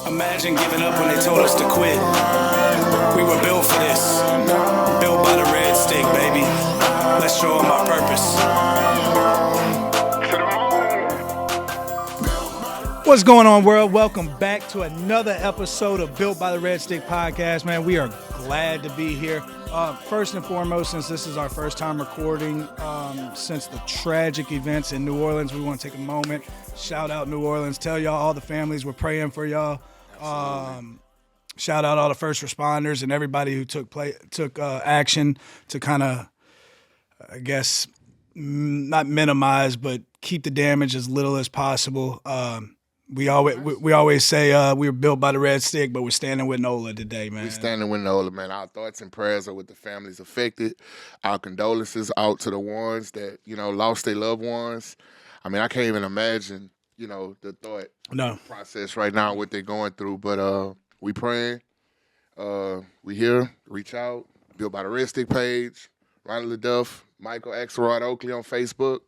Imagine giving up when they told us to quit. We were built for this. Built by the red stick, baby. Let's show them our purpose. What's going on, world? Welcome back to another episode of Built by the Red Stick podcast, man. We are glad to be here. First and foremost, since this is our first time recording since the tragic events in New Orleans, we want to take a moment, shout out New Orleans, tell y'all all the families we're praying for y'all. Shout out all the first responders and everybody who took action to kind of, I guess, not minimize, but keep the damage as little as possible. We always say we were built by the red stick, but we're standing with NOLA today, man. We're standing with NOLA, man. Our thoughts and prayers are with the families affected. Our condolences out to the ones that, lost their loved ones. I mean, I can't even imagine, the thought process right now, what they're going through. But we praying. We here. Reach out. Built by the Red Stick page. Ronnie LaDuff, Michael Axelrod Oakley on Facebook.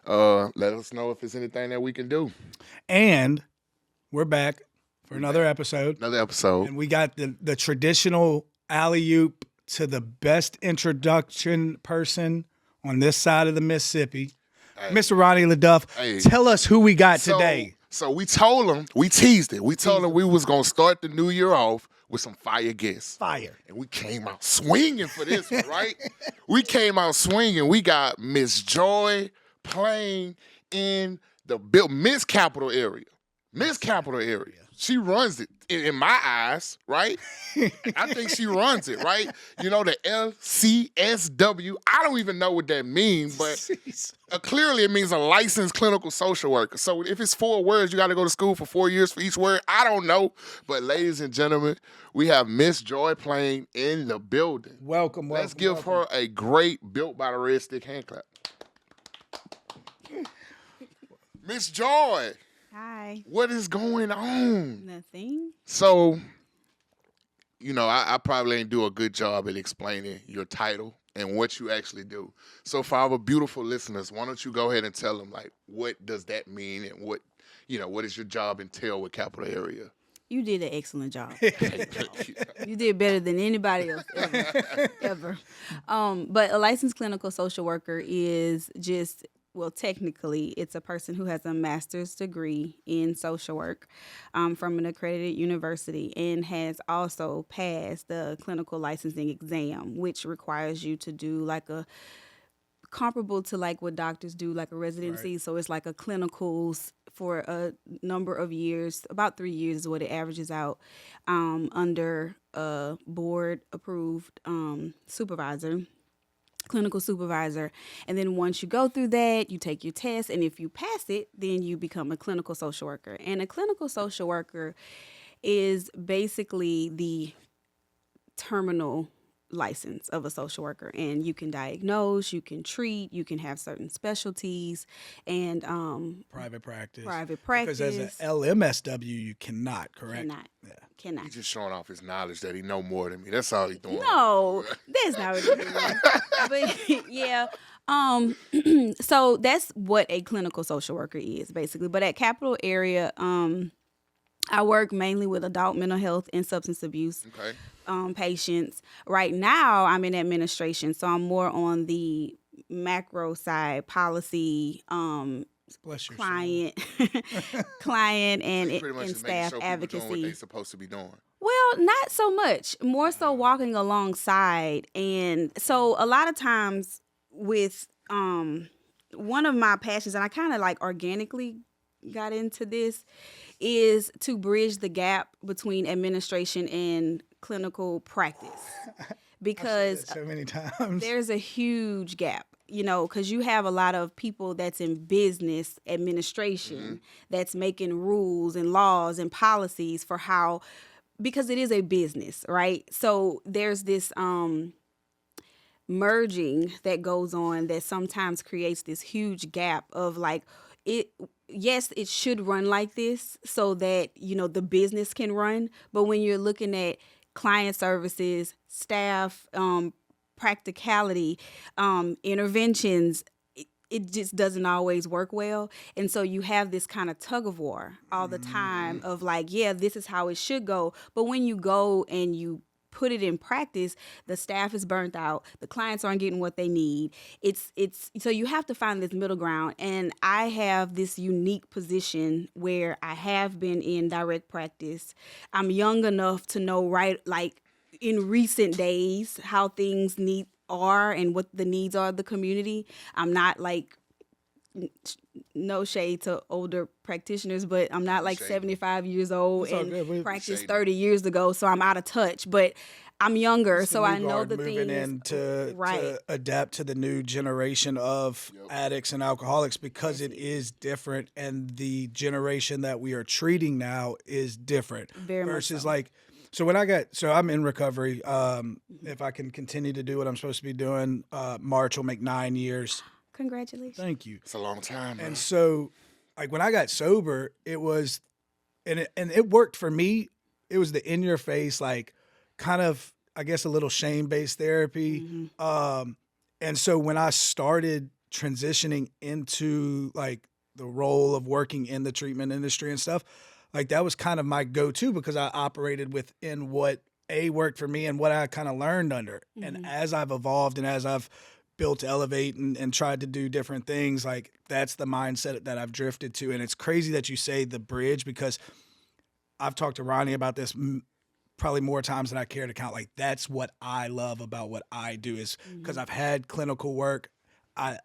Let us know if there's anything that we can do. And we're back for another episode. And we got the traditional alley-oop to the best introduction person on this side of the Mississippi. Hey. Mr. Ronnie LaDuff, tell us who we got today. So we told him, we teased it. We told him we was going to start the new year off with some fire guests. Fire. And we came out swinging for this one, right? We came out swinging. We got Miss Joi Plain in the Miss Capital area. She runs it in my eyes, right? I think she runs it, right? The LCSW. I don't even know what that means, but clearly it means a licensed clinical social worker. So if it's 4 words, you got to go to school for 4 years for each word. I don't know. But ladies and gentlemen, we have Miss Joi Plain in the building. Welcome. Let's give her a great Built by the Red Stick hand clap. Miss Joi. Hi. What is going on? Nothing. So, I probably ain't do a good job at explaining your title and what you actually do. So for our beautiful listeners, why don't you go ahead and tell them, what does that mean and what does your job entail with Capital Area? You did an excellent job. You did better than anybody else ever. But a licensed clinical social worker is just... Well, technically, it's a person who has a master's degree in social work from an accredited university and has also passed the clinical licensing exam, which requires you to do comparable to what doctors do, like a residency. Right. So it's like a clinicals for a number of years, about 3 years is what it averages out, under a board-approved clinical supervisor. And then once you go through that, you take your test, and if you pass it, then you become a clinical social worker. And a clinical social worker is basically the terminal license of a social worker, and you can diagnose, you can treat, you can have certain specialties, and private practice. Because as an LMSW, you cannot, correct? Cannot. He's just showing off his knowledge that he know more than me. That's all he's doing. No, that's not what it is. But yeah. So that's what a clinical social worker is, basically. But at Capital Area, I work mainly with adult mental health and substance abuse patients. Right now, I'm in administration, so I'm more on the macro side, policy, client, and staff advocacy. What they're supposed to be doing. Well, not so much. More so walking alongside, and so a lot of times with one of my passions, and I kind of organically got into this, is to bridge the gap between administration and clinical practice, because so many times there's a huge gap, because you have a lot of people that's in business administration that's making rules and laws and policies for how, because it is a business, right? So there's this merging that goes on that sometimes creates this huge gap of yes, it should run like this so that, the business can run. But when you're looking at client services, staff, practicality, interventions, it just doesn't always work well. And so you have this kind of tug of war all the time of like, yeah, this is how it should go. But when you go and you put it in practice, the staff is burnt out, the clients aren't getting what they need. It's so you have to find this middle ground. And I have this unique position where I have been in direct practice. I'm young enough to know like in recent days how things are and what the needs are of the community. I'm not like, no shade to older practitioners, but I'm not like 75 years old and practiced 30 years ago, so I'm out of touch. But I'm younger, so I know the thing is to adapt to the new generation of addicts and alcoholics, because it is different, and the generation that we are treating now is different. Very versus much so. So I'm in recovery. If I can continue to do what I'm supposed to be doing, March will make 9 years. Congratulations. Thank you. It's a long time, man. And so, like, when I got sober, it was, and it worked for me. It was the in your face, like, kind of, I guess, a little shame-based therapy. And so when I started transitioning into like the role of working in the treatment industry and stuff, like that was kind of my go-to, because I operated within what worked for me and what I kind of learned under. And as I've evolved and as I've built to elevate and tried to do different things, like that's the mindset that I've drifted to. And it's crazy that you say the bridge, because I've talked to Ronnie about this probably more times than I care to count. Like that's what I love about what I do, is because I've had clinical work. I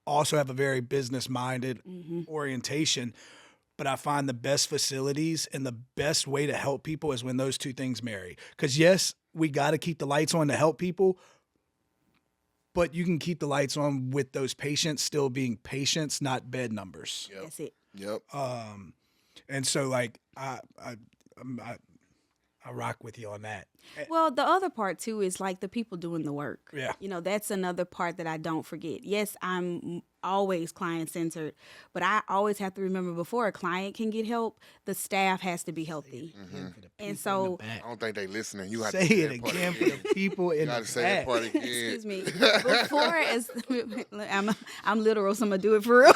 also have a very business-minded orientation, but I find the best facilities and the best way to help people is when those two things marry. Because yes, we got to keep the lights on to help people, but you can keep the lights on with those patients still being patients, not bed numbers. Yep. That's it. Yep. And so like I rock with you on that. Well, the other part too is like the people doing the work. Yeah. You know, that's another part that I don't forget. Yes, I'm always client-centered, but I always have to remember, before a client can get help, the staff has to be healthy. And so I don't think they listening. You got say to it again for the people in the back. say that part again. excuse me. Before, I'm literal, so I'm gonna do it for real.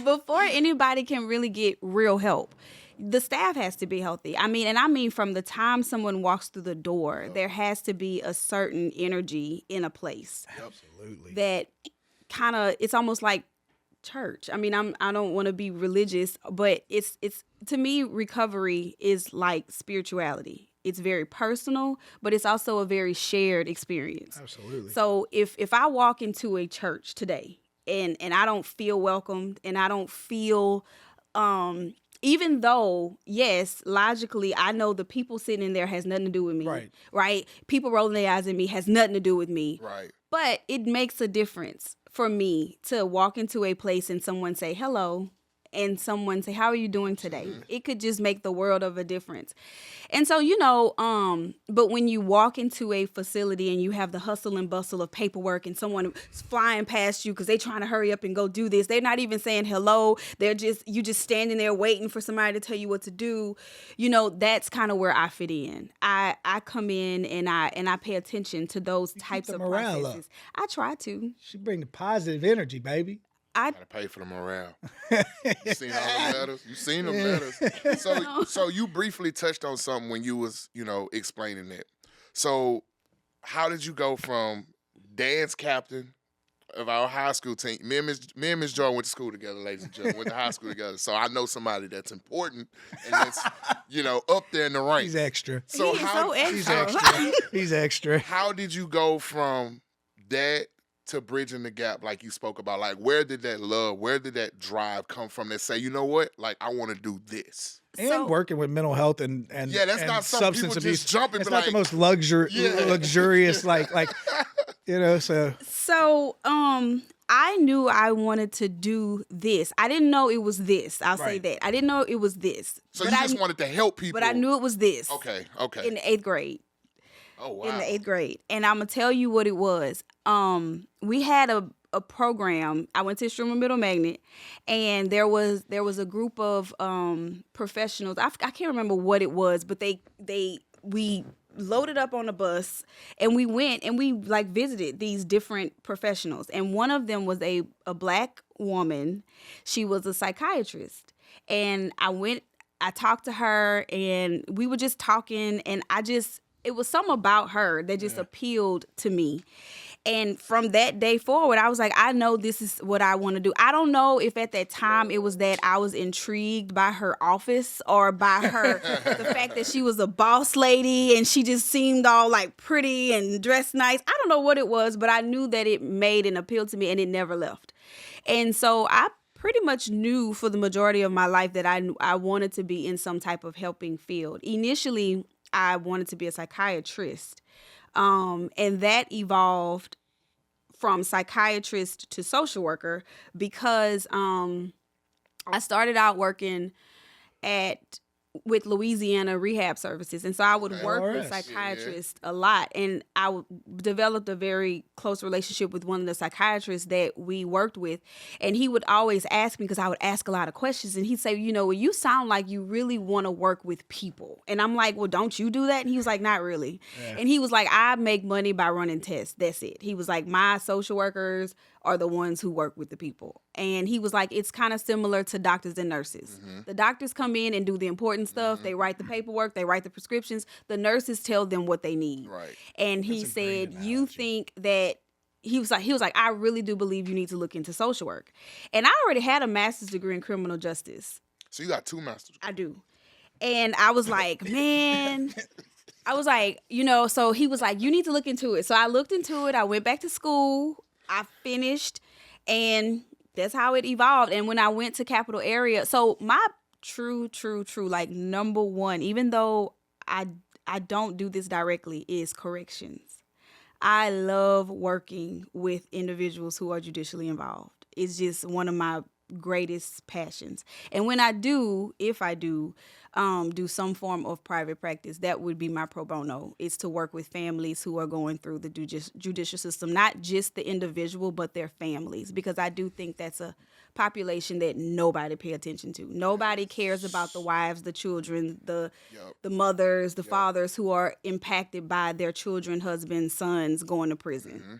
Before anybody can really get real help, the staff has to be healthy. I mean from the time someone walks through the door, there has to be a certain energy in a place. Absolutely. That kind of, it's almost like church. I mean, I don't want to be religious, but it's to me, recovery is like spirituality. It's very personal, but it's also a very shared experience. Absolutely. So if I walk into a church today and I don't feel welcomed, and I don't feel even though, yes, logically, I know the people sitting in there has nothing to do with me. Right? People rolling their eyes at me has nothing to do with me. Right. But it makes a difference for me to walk into a place and someone say hello, and someone say, how are you doing today? It could just make the world of a difference. And so, but when you walk into a facility and you have the hustle and bustle of paperwork, and someone is flying past you because they're trying to hurry up and go do this, they're not even saying hello. You just standing there waiting for somebody to tell you what to do. That's kind of where I fit in. I come in and I pay attention to those types of processes. I try to. She bring the positive energy, baby. I gotta pay for the morale. You seen all the letters? You seen them letters? So you briefly touched on something when you was, explaining that. So how did you go from dance captain of our high school team? Me and Miss Joy went to school together, ladies and gentlemen. Went to high school together. So I know somebody that's important and that's, up there in the ranks. He's extra. So He's extra. He's extra. How did you go from that to bridging the gap, like you spoke about? Like, where did that drive come from that say, you know what, like, I want to do this? And working with mental health and that's and not substance abuse. Just jumping. It's not the most luxurious, So, I knew I wanted to do this. I didn't know it was this. I'll say that. I didn't know it was this. So you just wanted to help people. But I knew it was this. Okay. In the 8th grade. Oh, wow. In the 8th grade. And I'm going to tell you what it was. We had a program. I went to Strummer Middle Magnet, and there was a group of professionals. I can't remember what it was, but we loaded up on a bus, and we went and we like visited these different professionals. And one of them was a Black woman. She was a psychiatrist. And I talked to her, and we were just talking, and it was something about her that just appealed to me. And from that day forward, I was like, I know this is what I want to do. I don't know if at that time it was that I was intrigued by her office or by the fact that she was a boss lady and she just seemed all like pretty and dressed nice. I don't know what it was, but I knew that it made an appeal to me, and it never left. And so I pretty much knew for the majority of my life that I wanted to be in some type of helping field. Initially, I wanted to be a psychiatrist. And that evolved from psychiatrist to social worker because I started out working with Louisiana Rehab Services. And so I would work with psychiatrists a lot. And I developed a very close relationship with one of the psychiatrists that we worked with. And he would always ask me, because I would ask a lot of questions. And he'd say, you sound like you really want to work with people. And I'm like, well, don't you do that? And he was like, not really. Yeah. And he was like, I make money by running tests. That's it. He was like, my social workers are the ones who work with the people. And he was like, it's kind of similar to doctors and nurses. Mm-hmm. The doctors come in and do the important stuff. Mm-hmm. They write the paperwork. They write the prescriptions. The nurses tell them what they need. Right. And he said, you think that, he was like, I really do believe you need to look into social work. And I already had a master's degree in criminal justice. So you got 2 master's degrees? I do. And I was like, man... I was like, so he was like, you need to look into it. So I looked into it. I went back to school. I finished, and that's how it evolved. And when I went to Capital Area, so my true, like number one, even though I don't do this directly, is corrections. I love working with individuals who are judicially involved. It's just one of my greatest passions. And when I do, if I do some form of private practice, that would be my pro bono. It's to work with families who are going through the judicial system, not just the individual, but their families, because I do think that's a population that nobody pay attention to. Nobody cares about the wives, the children, the mothers, the fathers who are impacted by their children, husbands, sons going to prison. Mm-hmm.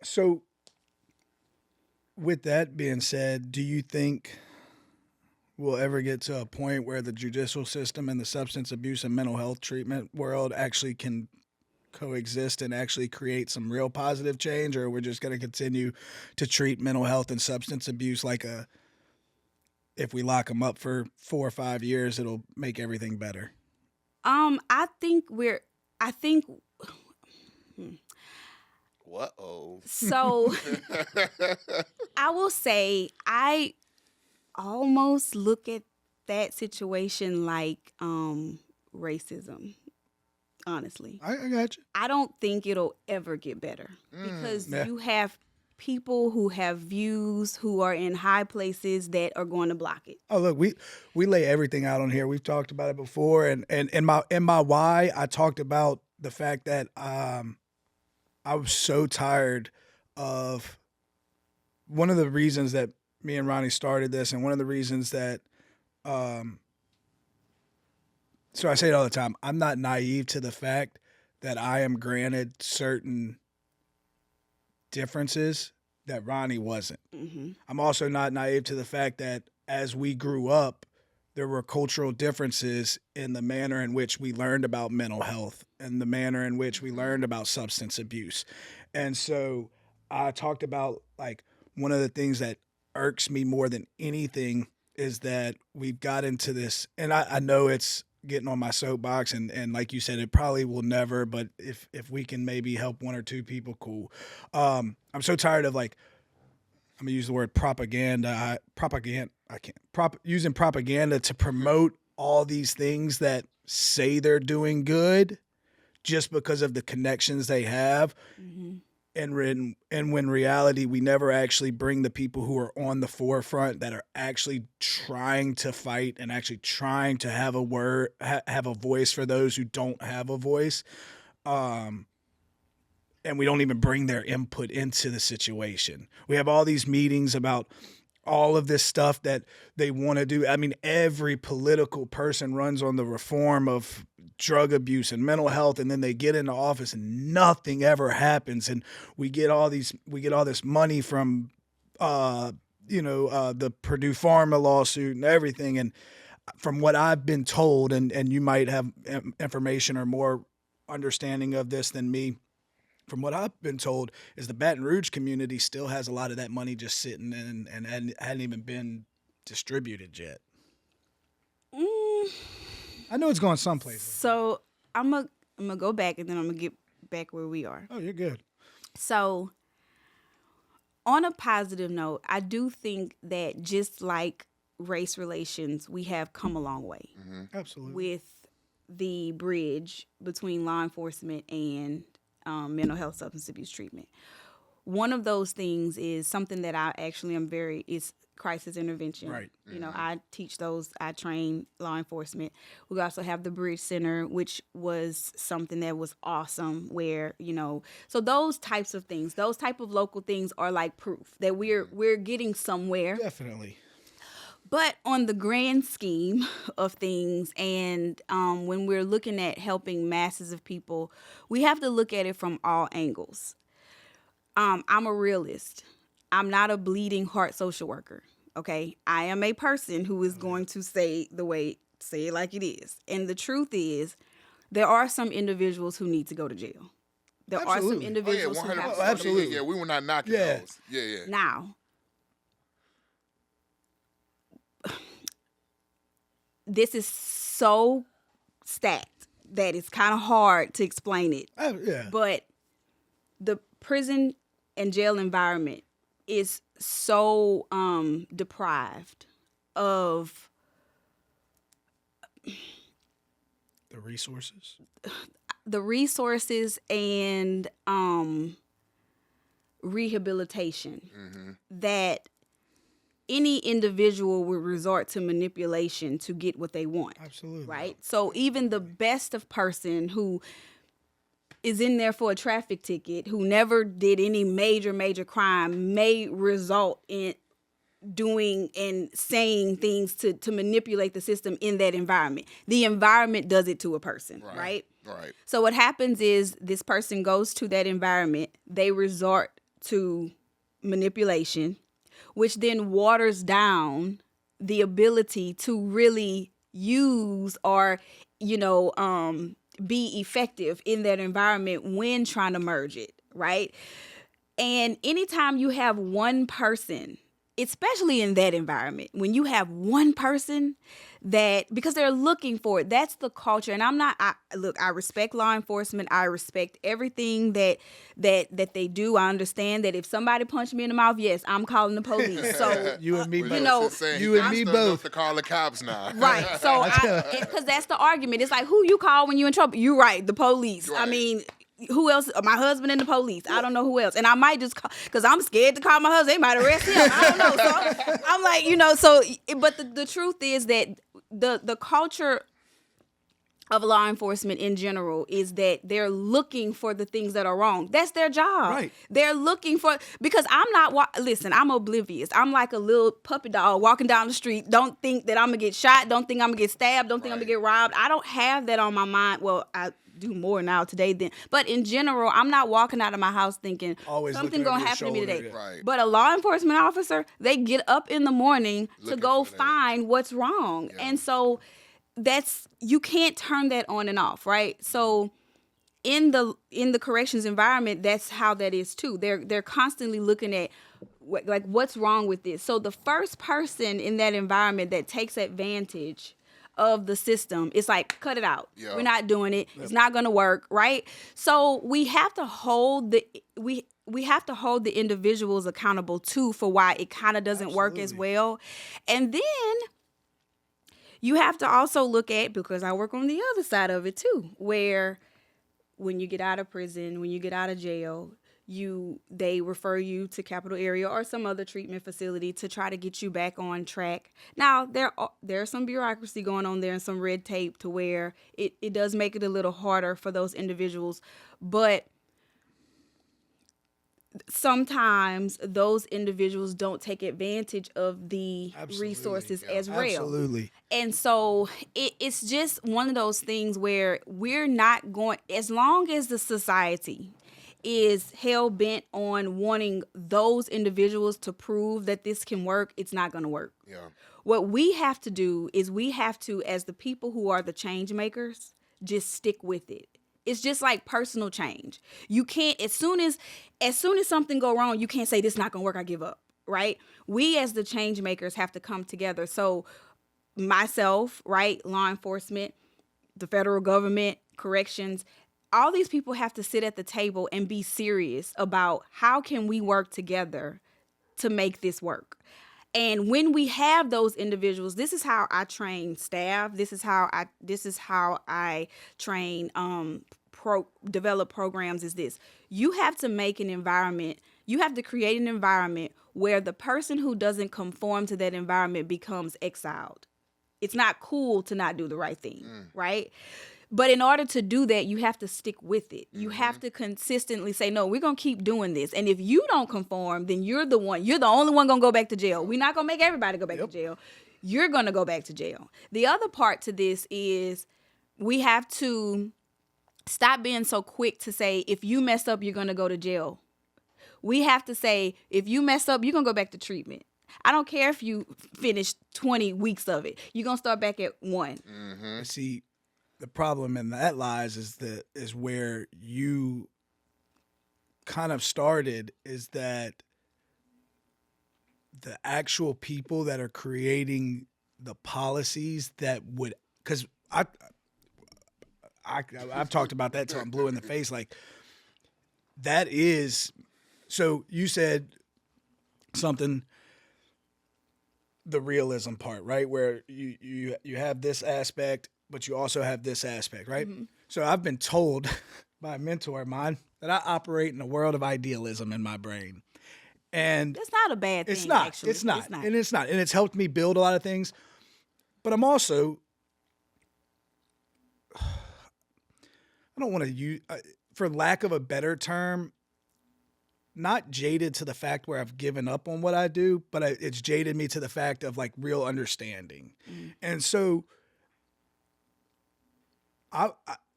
So with that being said, do you think we'll ever get to a point where the judicial system and the substance abuse and mental health treatment world actually can coexist and actually create some real positive change, or we're just going to continue to treat mental health and substance abuse like if we lock them up for 4 or 5 years, it'll make everything better? I think What-oh. So I will say I almost look at that situation like racism, honestly. I got you. I don't think it'll ever get better because you have people who have views who are in high places that are going to block it. Oh, look, we lay everything out on here. We've talked about it before, and in my why, I talked about the fact that I was so tired of one of the reasons that me and Ronnie started this, and one of the reasons that, so I say it all the time, I'm not naive to the fact that I am granted certain differences that Ronnie wasn't. Mm-hmm. I'm also not naive to the fact that as we grew up, there were cultural differences in the manner in which we learned about mental health and the manner in which we learned about substance abuse. And so I talked about, like, one of the things that irks me more than anything is that we've got into this, and I know it's getting on my soapbox, and like you said, it probably will never, but if we can maybe help 1 or 2 people, cool. I'm so tired of, like, I'm gonna use the word using propaganda to promote all these things that say they're doing good just because of the connections they have. Mm-hmm. And when reality, we never actually bring the people who are on the forefront that are actually trying to fight and actually trying to have a word, have a voice for those who don't have a voice. And we don't even bring their input into the situation. We have all these meetings about all of this stuff that they want to do. I mean, every political person runs on the reform of drug abuse and mental health, and then they get into office and nothing ever happens, and we get all this money from the Purdue Pharma lawsuit and everything. And from what I've been told, and you might have information or more understanding of this than me, from what I've been told, is the Baton Rouge community still has a lot of that money just sitting in and hadn't even been distributed yet. I know it's going someplace. So I'm gonna go back, and then I'm gonna get back where we are. Oh, you're good. So on a positive note, I do think that just like race relations, we have come a long way. Mm-hmm. Absolutely. With the bridge between law enforcement and mental health substance abuse treatment. One of those things is something that I actually am is crisis intervention. Right. You know, I teach those, I train law enforcement. We also have the Bridge Center, which was something that was awesome where, so those types of things, those type of local things are like proof that we're getting somewhere. Definitely. But on the grand scheme of things, and when we're looking at helping masses of people, we have to look at it from all angles. I'm a realist. I'm not a bleeding heart social worker, okay? I am a person who is going to say it like it is. And the truth is, there are some individuals who need to go to jail. There are some individuals who have to go to jail. Absolutely. Yeah, we were not knocking those. Yeah. Now, this is so stacked that it's kind of hard to explain it. But the prison and jail environment is so deprived of the resources and rehabilitation that any individual will resort to manipulation to get what they want. Absolutely. Right? So even the best of person who is in there for a traffic ticket, who never did any major crime, may result in doing and saying things to manipulate the system in that environment. The environment does it to a person, right? Right. So what happens is this person goes to that environment, they resort to manipulation, which then waters down the ability to really use or, be effective in that environment when trying to merge it, right? And anytime you have one person, especially in that environment, when you have one person because they're looking for it, that's the culture. And I respect law enforcement. I respect everything that they do. I understand that if somebody punched me in the mouth, yes, I'm calling the police. So you and me, you and me both. To call the cops now, right? So because that's the argument. It's like, who you call when you in trouble? You right, the police. Right. I mean, who else? My husband and the police. I don't know who else. And I might just call, because I'm scared to call my husband. They might arrest him. I don't know. So I'm like, but the truth is that the culture of law enforcement in general is that they're looking for the things that are wrong. That's their job. Right. They're looking for, because I'm oblivious. I'm like a little puppy dog walking down the street. Don't think that I'm going to get shot. Don't think I'm going to get stabbed. Don't think I'm going to get robbed. I don't have that on my mind. Well, I do more now today than, but in general, I'm not walking out of my house thinking something's going to happen to me today. Right. But a law enforcement officer, they get up in the morning to go find what's wrong. Yeah. And so you can't turn that on and off, right? So in the corrections environment, that's how that is too. They're constantly looking at what's wrong with this. So the first person in that environment that takes advantage of the system, it's like, cut it out. Yeah. We're not doing it. Yep. It's not going to work, right? So we have to hold the individuals accountable too for why it kind of doesn't work as well. And then you have to also look at, because I work on the other side of it too, where when you get out of prison, when you get out of jail, they refer you to Capital Area or some other treatment facility to try to get you back on track. Now, there's some bureaucracy going on there and some red tape to where it does make it a little harder for those individuals. But sometimes those individuals don't take advantage of the resources as well. Absolutely. And so it's just one of those things where we're not going, as long as the society is hell bent on wanting those individuals to prove that this can work, it's not going to work. Yeah. What we have to do is we have to, as the people who are the change makers, just stick with it. It's just like personal change. You can't, as soon as something go wrong, you can't say this not gonna work, I give up, right? We as the change makers have to come together. So myself, right, law enforcement, the federal government, corrections, all these people have to sit at the table and be serious about how can we work together to make this work. And when we have those individuals, this is how I train staff. This is how I train develop programs. Is this: you have to make an environment. You have to create an environment where the person who doesn't conform to that environment becomes exiled. It's not cool to not do the right thing, right? But in order to do that, you have to stick with it. You have to consistently say, no, we're going to keep doing this. And if you don't conform, then you're the only one going to go back to jail. We're not going to make everybody go back to jail. You're going to go back to jail. The other part to this is we have to stop being so quick to say, if you mess up, you're going to go to jail. We have to say, if you mess up, you're going to go back to treatment. I don't care if you finish 20 weeks of it. You're going to start back at 1. See, the problem in that lies is where you kind of started, is that the actual people that are creating the policies that would, because I've talked about that till I'm blue in the face. Like, that is, so you said something, the realism part, right? Where you have this aspect, but you also have this aspect, right? So I've been told by a mentor of mine that I operate in a world of idealism in my brain. And that's not a bad thing. It's not. Actually. It's not. And it's not. And it's helped me build a lot of things. But I'm also, I don't want to use, for lack of a better term, not jaded to the fact where I've given up on what I do, but it's jaded me to the fact of like real understanding. And so I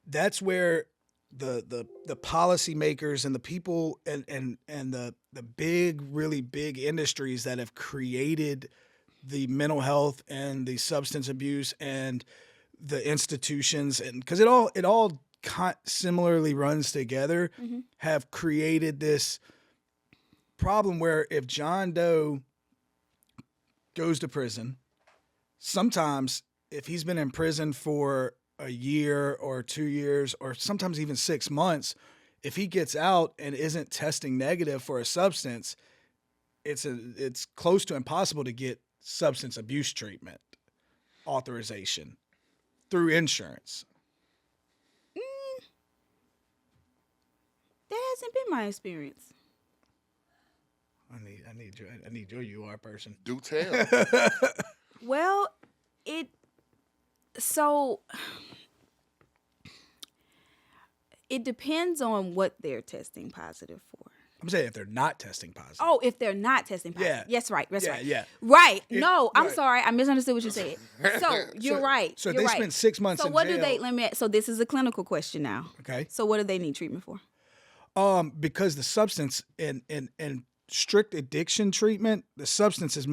that's where the policymakers and the people and the big, really big industries that have created the mental health and the substance abuse and the institutions, and because it all similarly runs together, have created this problem where if John Doe goes to prison, sometimes if he's been in prison for a year or 2 years or sometimes even 6 months, if he gets out and isn't testing negative for a substance, it's close to impossible to get substance abuse treatment authorization through insurance. That hasn't been my experience. I need your UR person. Do tell. Well, it depends on what they're testing positive for. I'm saying if they're not testing positive. Oh, if they're not testing positive. Yeah. Yes, right. That's right. Yeah. Right. I'm right. sorry. I misunderstood what you said. So you're right. So you're they right. spend 6 months so in what jail. do they, so this is a clinical question now. Okay. So what do they need treatment for? Because the substance in strict addiction treatment, the substance is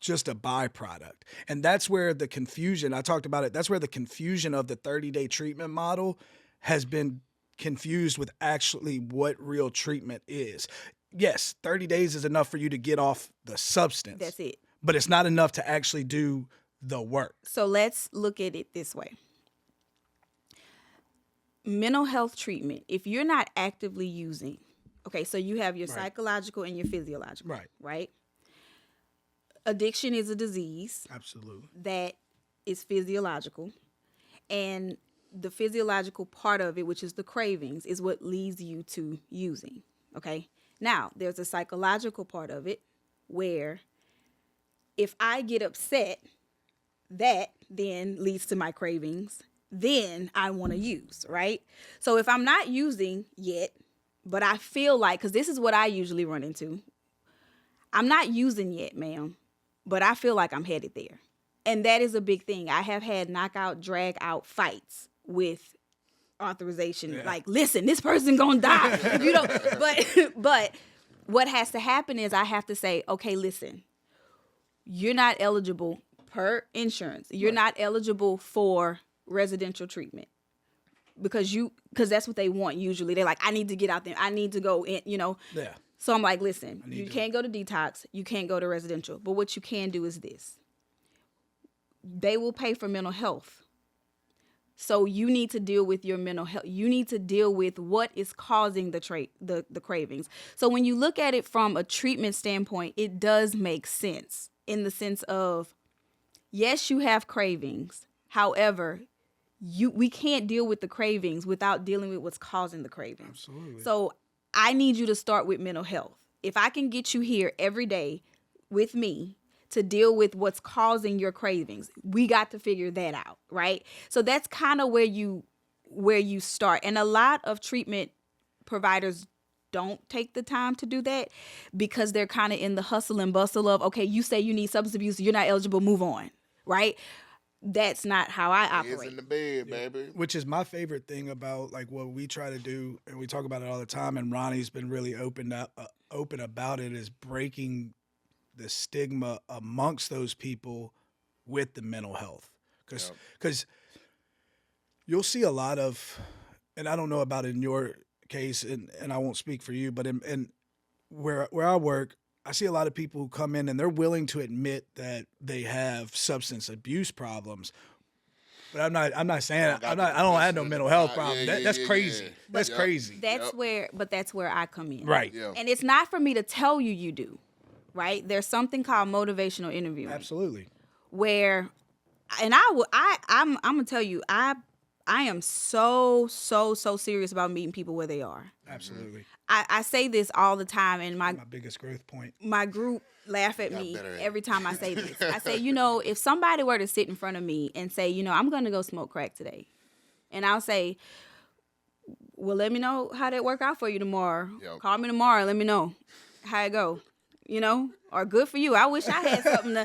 just a byproduct. And that's where the confusion, I talked about it, that's where the confusion of the 30-day treatment model has been confused with actually what real treatment is. Yes, 30 days is enough for you to get off the substance. That's it. But it's not enough to actually do the work. So let's look at it this way. Mental health treatment, if you're not actively using, okay, so you have your psychological and your physiological, right? Addiction is a disease. Absolutely. That is physiological. And the physiological part of it, which is the cravings, is what leads you to using, okay? Now, there's a psychological part of it where if I get upset, that then leads to my cravings. Then I want to use, right? So if I'm not using yet, But I feel like, because this is what I usually run into, I'm not using yet, ma'am, but I feel like I'm headed there. And that is a big thing. I have had knockout, drag out fights with authorization. Yeah. Like, listen, this person gonna die if you don't. But what has to happen is I have to say, okay, listen, you're not eligible per insurance. You're not eligible for residential treatment because that's what they want usually. They're like, I need to get out there. I need to go in, Yeah. So I'm like, listen, you can't go to detox. You can't go to residential. But what you can do is this. They will pay for mental health. So you need to deal with your mental health. You need to deal with what is causing the cravings. So when you look at it from a treatment standpoint, it does make sense in the sense of, yes, you have cravings. However, we can't deal with the cravings without dealing with what's causing the cravings. Absolutely. So I need you to start with mental health. If I can get you here every day with me to deal with what's causing your cravings, we got to figure that out, right? So that's kind of where you start. And a lot of treatment providers don't take the time to do that because they're kind of in the hustle and bustle of, okay, you say you need substance abuse, you're not eligible, move on, right? That's not how I operate. It's in the bed, baby. Which is my favorite thing about like what we try to do, and we talk about it all the time, and Ronnie's been really open about it, is breaking the stigma amongst those people with the mental health. Because you'll see a lot of, and I don't know about in your case, and I won't speak for you, but in where I work, I see a lot of people who come in and they're willing to admit that they have substance abuse problems. But I'm not saying I don't have no mental health problem. That's crazy. That's crazy. That's where I come in. Right. Yeah. And it's not for me to tell you do. Right? There's something called motivational interviewing. Absolutely. Where, and I'm gonna tell you, I am so serious about meeting people where they are. Absolutely. I say this all the time, and my biggest growth point. My group laugh at me every time I say this. I say, if somebody were to sit in front of me and say, I'm gonna go smoke crack today, and I'll say, well, let me know how that work out for you tomorrow. Yep. Call me tomorrow. Let me know how it go. Or good for you. I wish I had something to,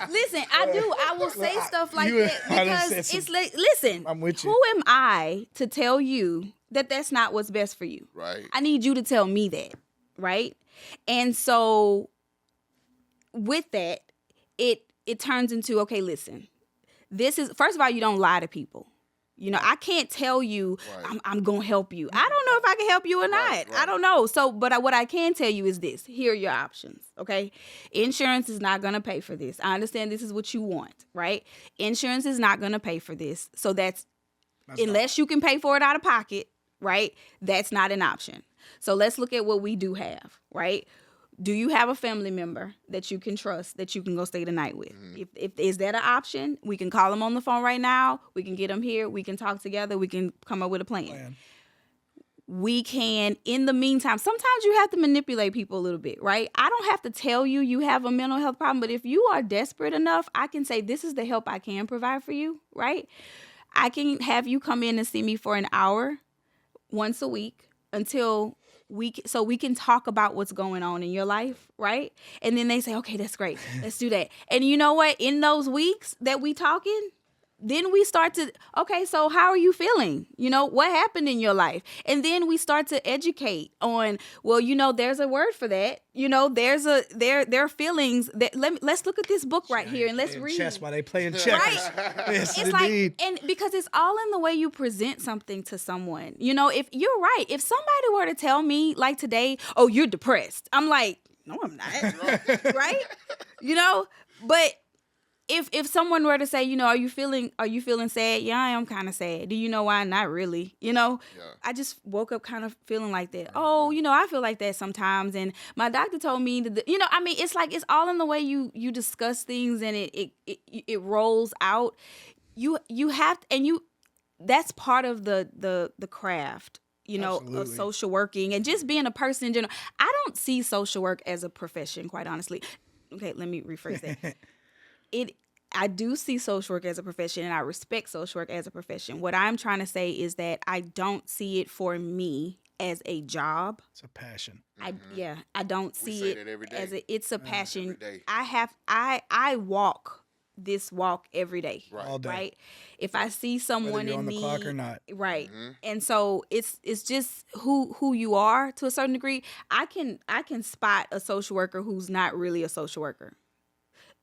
listen, I will say stuff like that because it's like, listen, I'm with you. Who am I to tell you that that's not what's best for you? Right. I need you to tell me that, right? And so with that, it turns into, okay, listen, this is, first of all, you don't lie to people. I can't tell you I'm going to help you. I don't know if I can help you or not. Right. I don't know. So, but what I can tell you is this. Here are your options, okay? Insurance is not going to pay for this. I understand this is what you want, right? Insurance is not going to pay for this. So that's unless you can pay for it out of pocket, right? That's not an option. So let's look at what we do have, right? Do you have a family member that you can trust that you can go stay the night with? Mm-hmm. If is that an option, we can call them on the phone right now. We can get them here. We can talk together. We can come up with a plan. We can, in the meantime, sometimes you have to manipulate people a little bit, right? I don't have to tell you you have a mental health problem, but if you are desperate enough, I can say this is the help I can provide for you, right? I can have you come in and see me for an hour once a week until we can talk about what's going on in your life, right? And then they say, okay, that's great. Let's do that. And you know what? In those weeks that we talking, then we start to, okay, so how are you feeling? What happened in your life? And then we start to educate on, well, there's a word for that. There are feelings that let's look at this book right here and let's read. Chess while they playing checkers. Right. Yes, it's indeed. and because it's all in the way you present something to someone. If you're right, if somebody were to tell me like today, oh, you're depressed, I'm like, no, I'm not. Right? But if someone were to say, are you feeling sad? Yeah, I am kind of sad. Do you know why? Not really. I just woke up kind of feeling like that. Oh, I feel like that sometimes. And my doctor told me that, it's like, it's all in the way you discuss things and it rolls out. You have, and that's part of the craft, Absolutely. of social working and just being a person in general. I don't see social work as a profession, quite honestly. Okay, let me rephrase that. I do see social work as a profession, and I respect social work as a profession. What I'm trying to say is that I don't see it for me as a job. It's a passion. I don't see it as it's a passion. Every day. I walk this walk every day. All day. Right? If I see someone Whether you're in on the need, clock or not. right. And so it's just who you are to a certain degree. I can spot a social worker who's not really a social worker.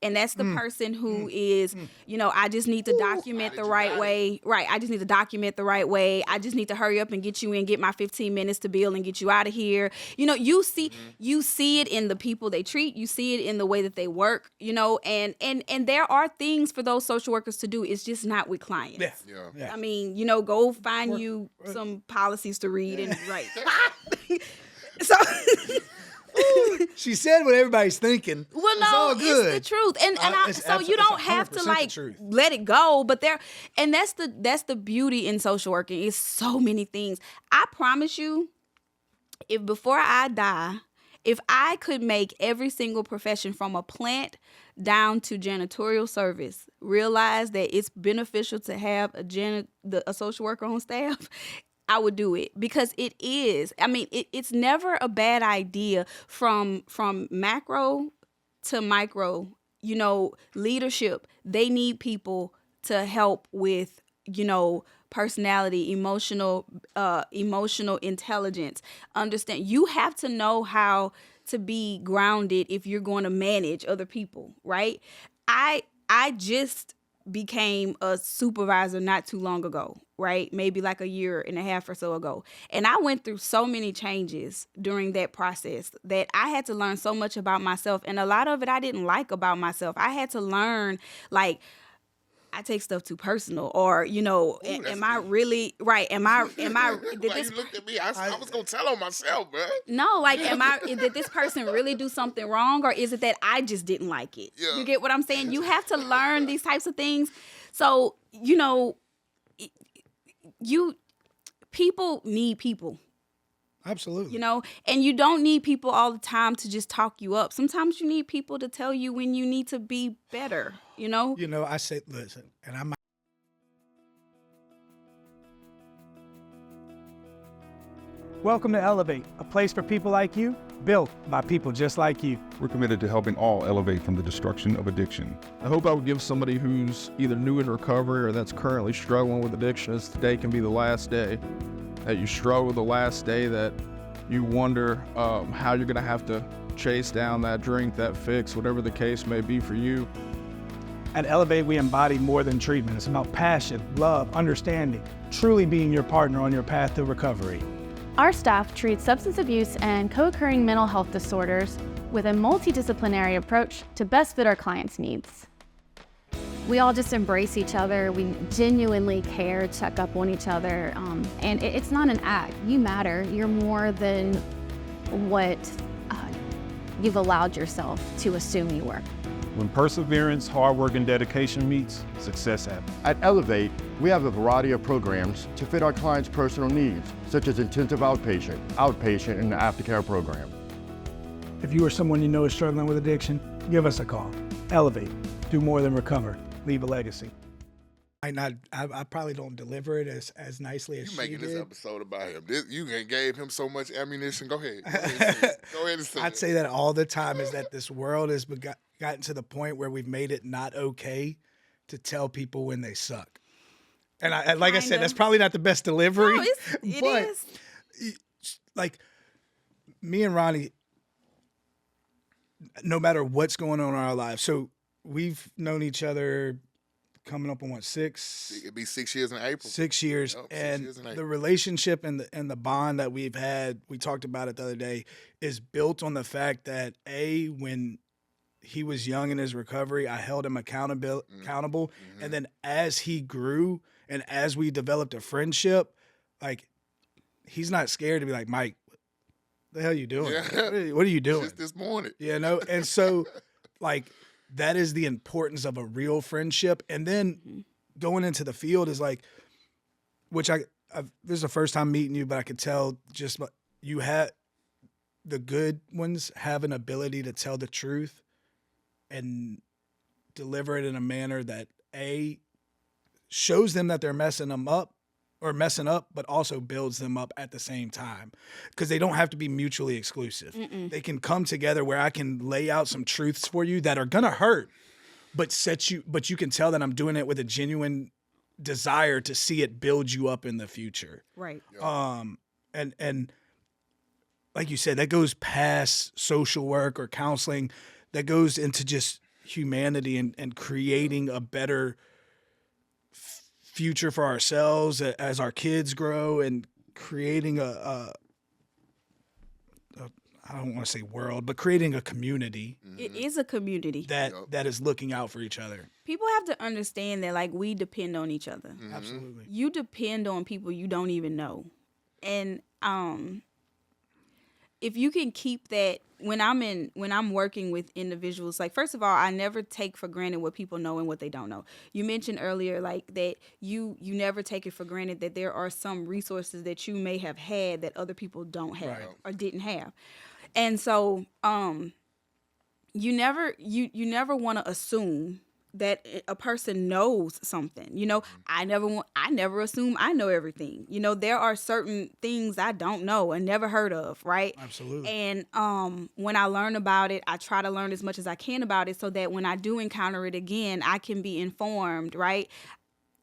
And that's the person who is, I just need to document the right way. Right. I just need to document the right way. I just need to hurry up and get you in, get my 15 minutes to bill and get you out of here. You see it in the people they treat. You see it in the way that they work, and there are things for those social workers to do. It's just not with clients. Yeah. I mean, go find some policies to read and write. So... She said what everybody's thinking. Well, it's no, all good. it's the truth, and so you don't have to let it go. But that's the beauty in social working. It's so many things. I promise you, if before I die, if I could make every single profession from a plant down to janitorial service realize that it's beneficial to have a social worker on staff, I would do it, because it is. I mean, it's never a bad idea from macro to micro. Leadership, they need people to help with, personality, emotional intelligence. Understand, you have to know how to be grounded if you're going to manage other people, right? I just became a supervisor not too long ago, right? Maybe like a year and a half or so ago. And I went through so many changes during that process that I had to learn so much about myself. And a lot of it I didn't like about myself. I had to learn, like, I take stuff too personal, or, am I really right? Am I did this, you looked at me, I was going to tell on myself, bro. No, like, did this person really do something wrong, or is it that I just didn't like it? Yeah. You get what I'm saying? You have to learn these types of things. So, people need people. Absolutely. And you don't need people all the time to just talk you up. Sometimes you need people to tell you when you need to be better, I say, listen, and I'm... Welcome to Elevate, a place for people like you, built by people just like you. We're committed to helping all elevate from the destruction of addiction. I hope I would give somebody who's either new in recovery or that's currently struggling with addiction, as today can be the last day. That you struggle the last day, that you wonder how you're going to have to chase down that drink, that fix, whatever the case may be for you. At Elevate, we embody more than treatment. It's about passion, love, understanding, truly being your partner on your path to recovery. Our staff treats substance abuse and co-occurring mental health disorders with a multidisciplinary approach to best fit our clients' needs. We all just embrace each other. We genuinely care, check up on each other, and it's not an act. You matter. You're more than what you've allowed yourself to assume you were. When perseverance, hard work, and dedication meets, success happens. At Elevate, we have a variety of programs to fit our clients' personal needs, such as intensive outpatient, and the aftercare program. If you or someone you know is struggling with addiction, give us a call. Elevate. Do more than recover. Leave a legacy. I probably don't deliver it as nicely as she did. You're making this episode about him. You gave him so much ammunition. Go ahead. Go ahead and say I'd say that all the time, is that this world has gotten to the point where we've made it not okay to tell people when they suck. And I said, that's probably not the best delivery. No, it is. Like, me and Ronnie, no matter what's going on in our lives, so we've known each other coming up on 6? It'd be 6 years in April. 6 years. Yep, 6 and years in April. The relationship and the bond that we've had, we talked about it the other day, is built on the fact that, when he was young in his recovery, I held him accountable. Mm-hmm. And then as he grew and as we developed a friendship, like, he's not scared to be like, Mike, what the hell are you doing? Yeah. What are you doing? Just this morning. And so, like, that is the importance of a real friendship. And then going into the field is like, which this is the first time meeting you, but I could tell just you had the good ones have an ability to tell the truth and deliver it in a manner that shows them that they're messing them up, or messing up, but also builds them up at the same time, because they don't have to be mutually exclusive. They can come together where I can lay out some truths for you that are gonna hurt, but you can tell that I'm doing it with a genuine desire to see it build you up in the future. Right. And like you said, that goes past social work or counseling. That goes into just humanity and creating a better future for ourselves as our kids grow, and creating a I don't want to say world, but creating a community. It is a community that is looking out for each other. People have to understand that, like, we depend on each other. Absolutely. You depend on people you don't even know. And if you can keep that, when I'm working with individuals, like, first of all, I never take for granted what people know and what they don't know. You mentioned earlier, like, that you never take it for granted that there are some resources that you may have had that other people don't have or didn't have. And so you never want to assume that a person knows something. You know, I never assume I know everything. You know, there are certain things I don't know and never heard of, right? Absolutely. And when I learn about it, I try to learn as much as I can about it so that when I do encounter it again, I can be informed, right?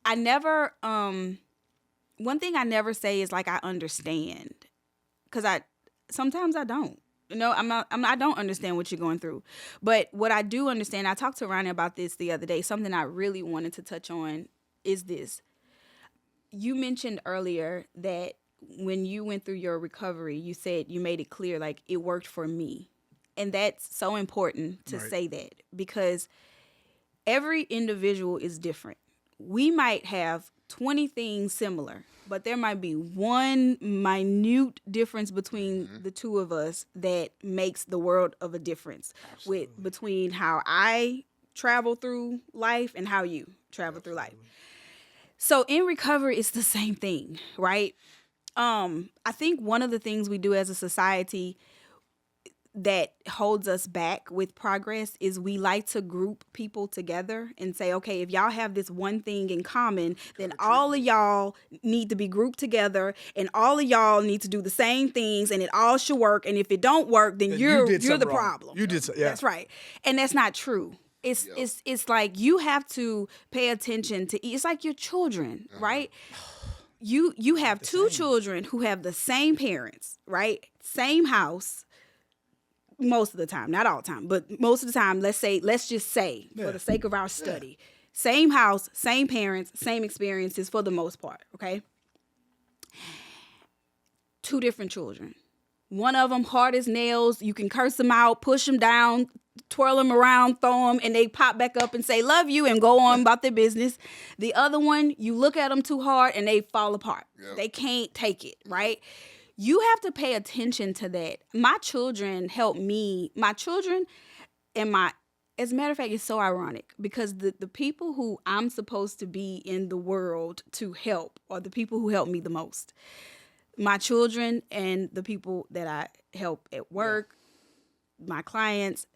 I never one thing I never say is, like, I understand, because sometimes I don't. You know, I don't understand what you're going through. But what I do understand, I talked to Ronnie about this the other day, something I really wanted to touch on is this. You mentioned earlier that when you went through your recovery, you said you made it clear, like, it worked for me. And that's so important to say that, because every individual is different. We might have 20 things similar, but there might be one minute difference between the two of us that makes the world of a difference between how I travel through life and how you travel through life. So in recovery, it's the same thing, right? I think one of the things we do as a society that holds us back with progress is we like to group people together and say, okay, if y'all have this one thing in common, then all of y'all need to be grouped together, and all of y'all need to do the same things, and it all should work. And if it don't work, then you're the problem. You did so, yeah. That's right. And that's not true. It's like you have to pay attention to, it's like your children, right? You have two children who have the same parents, right? Same house. Most of the time, not all the time, but most of the time, let's just say, for the sake of our study, same house, same parents, same experiences for the most part, okay? Two different children. One of them hard as nails. You can curse them out, push them down, twirl them around, throw them, and they pop back up and say, love you, and go on about their business. The other one, you look at them too hard and they fall apart. Yep. They can't take it, right? You have to pay attention to that. My children help me. My children and as a matter of fact, it's so ironic, because the people who I'm supposed to be in the world to help are the people who help me the most. My children and the people that I help at work, my clients,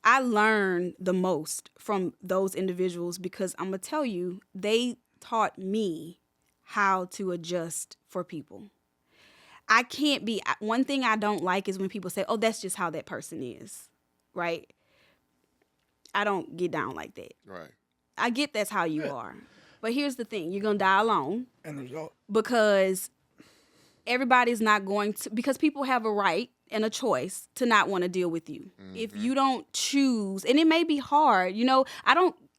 I learn the most from those individuals, because I'm going to tell you, they taught me how to adjust for people. I can't be, one thing I don't like is when people say, oh, that's just how that person is, right? I don't get down like that. Right. I get that's how you are. But here's the thing, you're going to die alone. And because everybody's not going to, because people have a right and a choice to not want to deal with you. Mm-hmm. If you don't choose, and it may be hard, you know,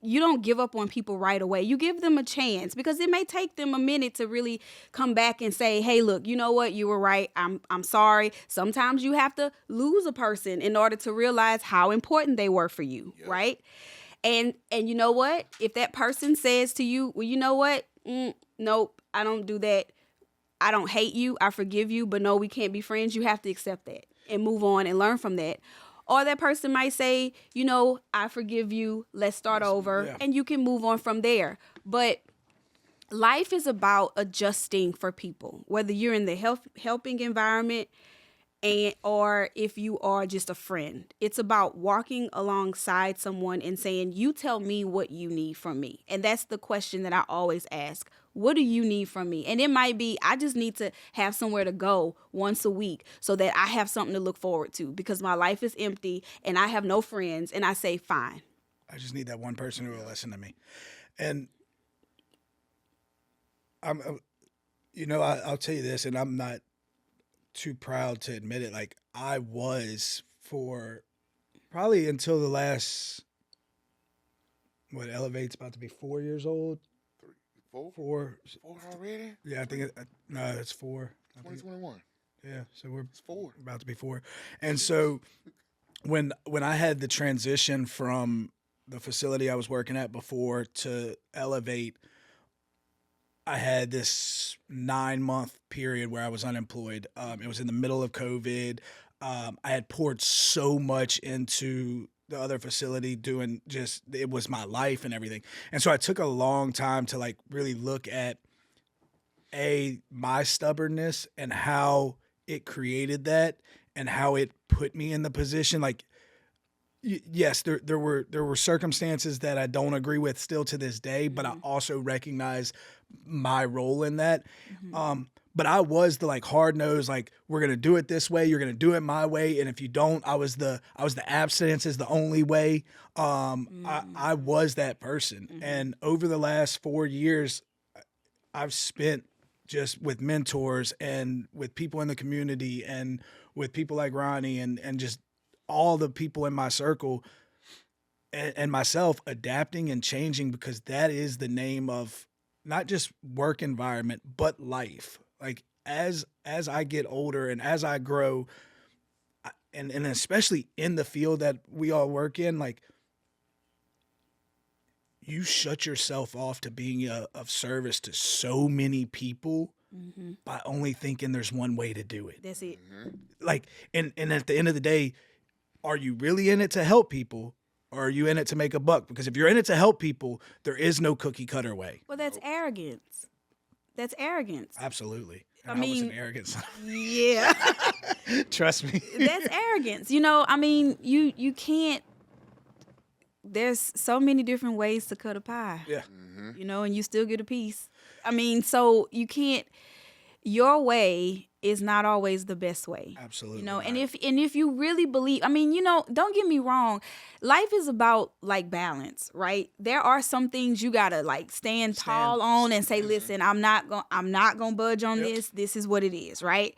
you don't give up on people right away. You give them a chance, because it may take them a minute to really come back and say, hey, look, you know what? You were right. I'm sorry. Sometimes you have to lose a person in order to realize how important they were for you, right? And you know what? If that person says to you, well, you know what? Nope, I don't do that. I don't hate you. I forgive you. But no, we can't be friends. You have to accept that and move on and learn from that. Or that person might say, you know, I forgive you, let's start over, and you can move on from there. But life is about adjusting for people, whether you're in the helping environment, or if you are just a friend. It's about walking alongside someone and saying, you tell me what you need from me. And that's the question that I always ask. What do you need from me? And it might be, I just need to have somewhere to go once a week so that I have something to look forward to, because my life is empty and I have no friends. And I say, fine. I just need that one person who will listen to me. And I'll tell you this, and I'm not too proud to admit it. Like, I was for probably until the last, Elevate's about to be 4 years old. 4? 4 already? Yeah, I think no, it's 4. 2021. Yeah, so it's 4. About to be 4. And so when I had the transition from the facility I was working at before to Elevate, I had this 9-month period where I was unemployed. It was in the middle of COVID. I had poured so much into the other facility it was my life and everything. And so I took a long time to like really look at my stubbornness and how it created that and how it put me in the position. Like, yes, there were circumstances that I don't agree with still to this day, but I also recognize my role in that. But I was the like hard-nosed, like, we're gonna do it this way, you're gonna do it my way, and if you don't, I was the abstinence is the only way. I was that person. And over the last 4 years, I've spent just with mentors and with people in the community and with people like Ronnie and just all the people in my circle and myself adapting and changing, because that is the name of not just work environment, but life. Like, as I get older and as I grow, and especially in the field that we all work in, like, you shut yourself off to being of service to so many people by only thinking there's one way to do it. That's it. Like, and at the end of the day, are you really in it to help people, or are you in it to make a buck? Because if you're in it to help people, there is no cookie cutter way. Well, that's arrogance. That's arrogance. Absolutely. And I mean, was an arrogance. Yeah. Trust me. That's arrogance. You can't. There's so many different ways to cut a pie. Yeah. And you still get a piece. So you can't. Your way is not always the best way. Absolutely. And if you really believe, don't get me wrong, life is about like balance, right? There are some things you gotta like stand tall on and say, listen, I'm not gonna budge on this. This is what it is, right?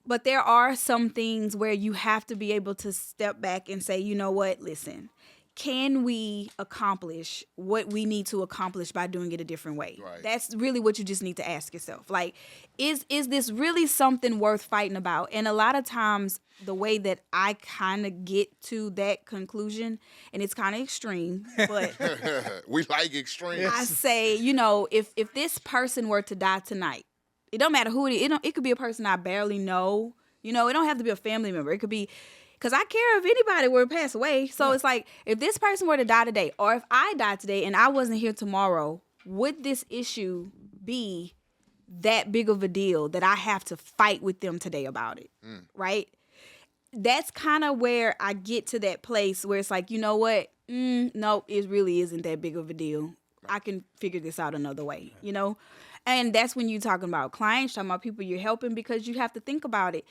But there are some things where you have to be able to step back and say, you know what, listen, can we accomplish what we need to accomplish by doing it a different way? Right. That's really what you just need to ask yourself. Like, is this really something worth fighting about? And a lot of times the way that I kind of get to that conclusion, and it's kind of extreme, but we like extreme. I say, if this person were to die tonight, it don't matter who it is. It could be a person I barely know. It don't have to be a family member. It could be, because I care if anybody were to pass away. So it's like, if this person were to die today, or if I died today and I wasn't here tomorrow, would this issue be that big of a deal that I have to fight with them today about it? Right? That's kind of where I get to that place where it's like, you know what? No, it really isn't that big of a deal. I can figure this out another way, And that's when you're talking about clients, talking about people you're helping, because you have to think about it.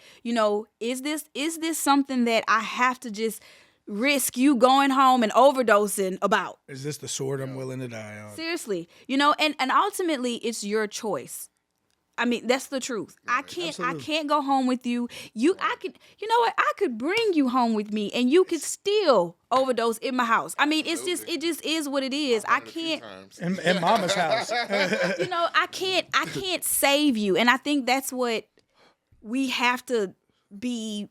Is this something that I have to just risk you going home and overdosing about? Is this the sword I'm willing to die on? Seriously, and ultimately it's your choice. That's the truth. I can't go home with you. I could bring you home with me and you could still overdose in my house. It just is what it is. I can't. In mama's house. I can't save you. And I think that's what we have to be,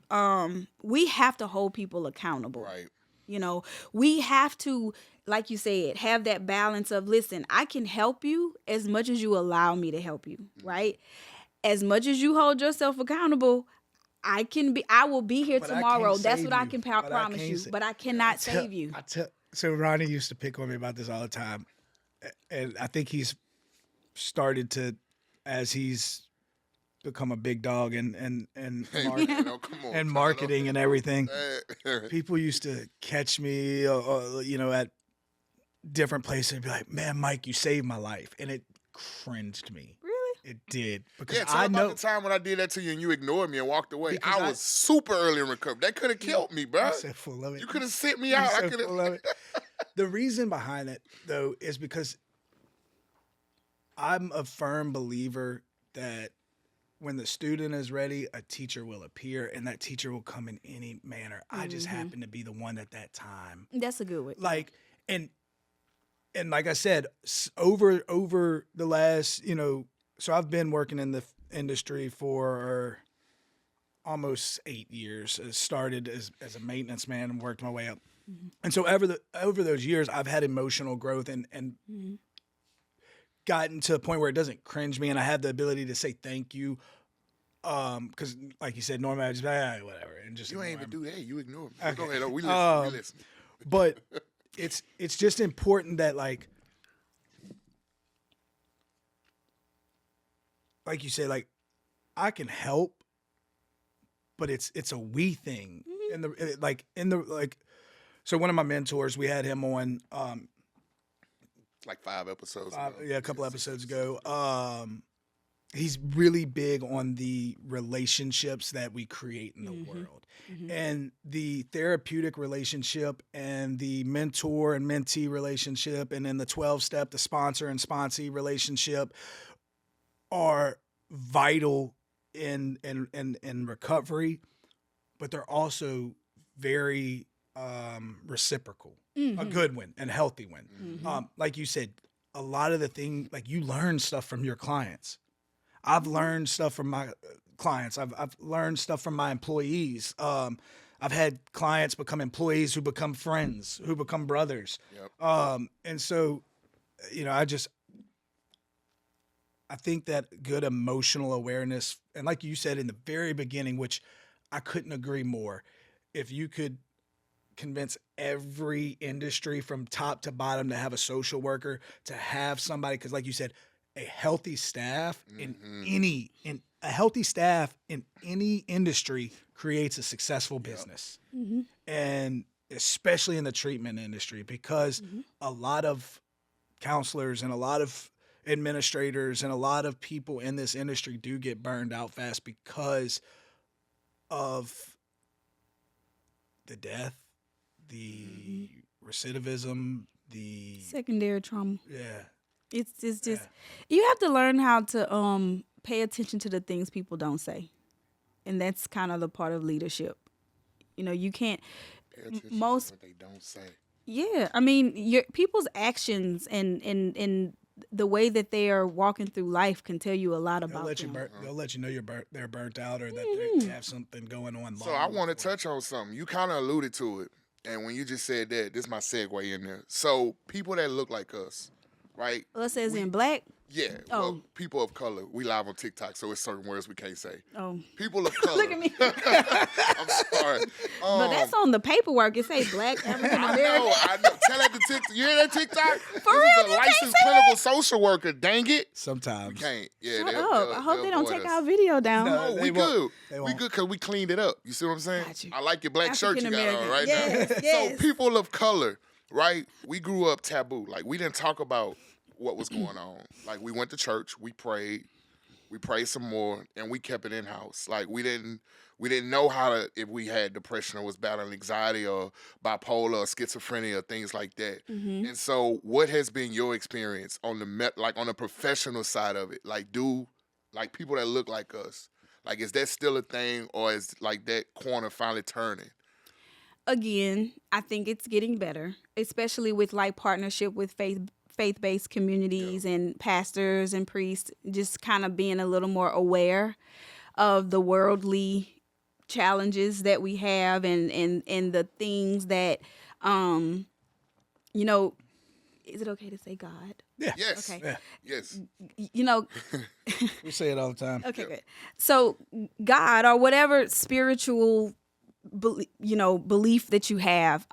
we have to hold people accountable. Right. We have to, like you said, have that balance of, listen, I can help you as much as you allow me to help you, right? As much as you hold yourself accountable, I will be here tomorrow. That's what I can promise you. But I cannot save you. So Ronnie used to pick on me about this all the time. And I think he's started to, as he's become a big dog and and marketing and everything. People used to catch me, at different places and be like, "Man, Mike, you saved my life," and it cringed me. Really? It did, because tell I know about the time when I did that to you and you ignored me and walked away. I was super early in recovery. That could have killed me, bro. You said full of it. You could have sent me out. I could have. The reason behind it, though, is because I'm a firm believer that when the student is ready, a teacher will appear, and that teacher will come in any manner. I just happen to be the one at that time. That's a good one. Like, and like I said, over the last, so I've been working in the industry for almost 8 years. I started as a maintenance man and worked my way up. Mm-hmm. And so over those years, I've had emotional growth and gotten to a point where it doesn't cringe me, and I have the ability to say thank you. Because like you said, normally I just whatever, and just you ain't even do that. You ignore me. Okay. Go ahead. We listen. But it's just important that like you say, like, I can help, but it's a we thing. So one of my mentors, we had him on like 5 episodes ago. A couple episodes ago. He's really big on the relationships that we create in the world. Mm-hmm. And the therapeutic relationship and the mentor and mentee relationship, and then the 12-step, the sponsor and sponsee relationship are vital in recovery, but they're also very reciprocal, a good one and healthy one. Mm-hmm. Like you said, a lot of the thing, like, you learn stuff from your clients. I've learned stuff from my clients. I've learned stuff from my employees. I've had clients become employees who become friends, who become brothers. Yep. And so, I think that good emotional awareness, and like you said in the very beginning, which I couldn't agree more, if you could convince every industry from top to bottom to have a social worker, to have somebody, because like you said, a healthy staff in any industry creates a successful business. Mm-hmm. And especially in the treatment industry, because a lot of counselors and a lot of administrators and a lot of people in this industry do get burned out fast because of the death, the recidivism, the secondary trauma. Yeah. It's just you have to learn how to pay attention to the things people don't say, and that's kind of the part of leadership. You can't pay attention to what they don't say. Yeah, I mean, your people's actions and the way that they are walking through life can tell you a lot about them. They'll let you know they're burnt out, or that they have something going on. So I want to touch on something. You kind of alluded to it, and when you just said that, this is my segue in there. So people that look like us, right? Us as in black? Yeah. Oh. Well, people of color. We live on TikTok, so it's certain words we can't say. Oh. People of color. Look at me. I'm sorry. But that's on the paperwork. It say black African American. I know. Tell that to TikTok. You hear that TikTok? For real? This is a licensed clinical social worker. Dang it. Sometimes. You can't. Yeah. Shut up. I hope they don't take our video down. No, we good. We good because we cleaned it up. You see what I'm saying? I like your black shirt you got on right now. Yes. So people of color, right? We grew up taboo. Like, we didn't talk about what was going on. Like, we went to church, we prayed some more, and we kept it in-house. Like, we didn't know how to, if we had depression or was battling anxiety or bipolar or schizophrenia or things like that. Mm-hmm. And so what has been your experience on the professional side of it? Like, people that look like us, like, is that still a thing, or is like that corner finally turning? Again, I think it's getting better, especially with like partnership with faith-based communities and pastors and priests, just kind of being a little more aware of the worldly challenges that we have and the things that, is it okay to say God? Yeah. Yes. Okay. Yeah. Yes. We say it all the time. Okay, good. So God, or whatever spiritual, belief that you have,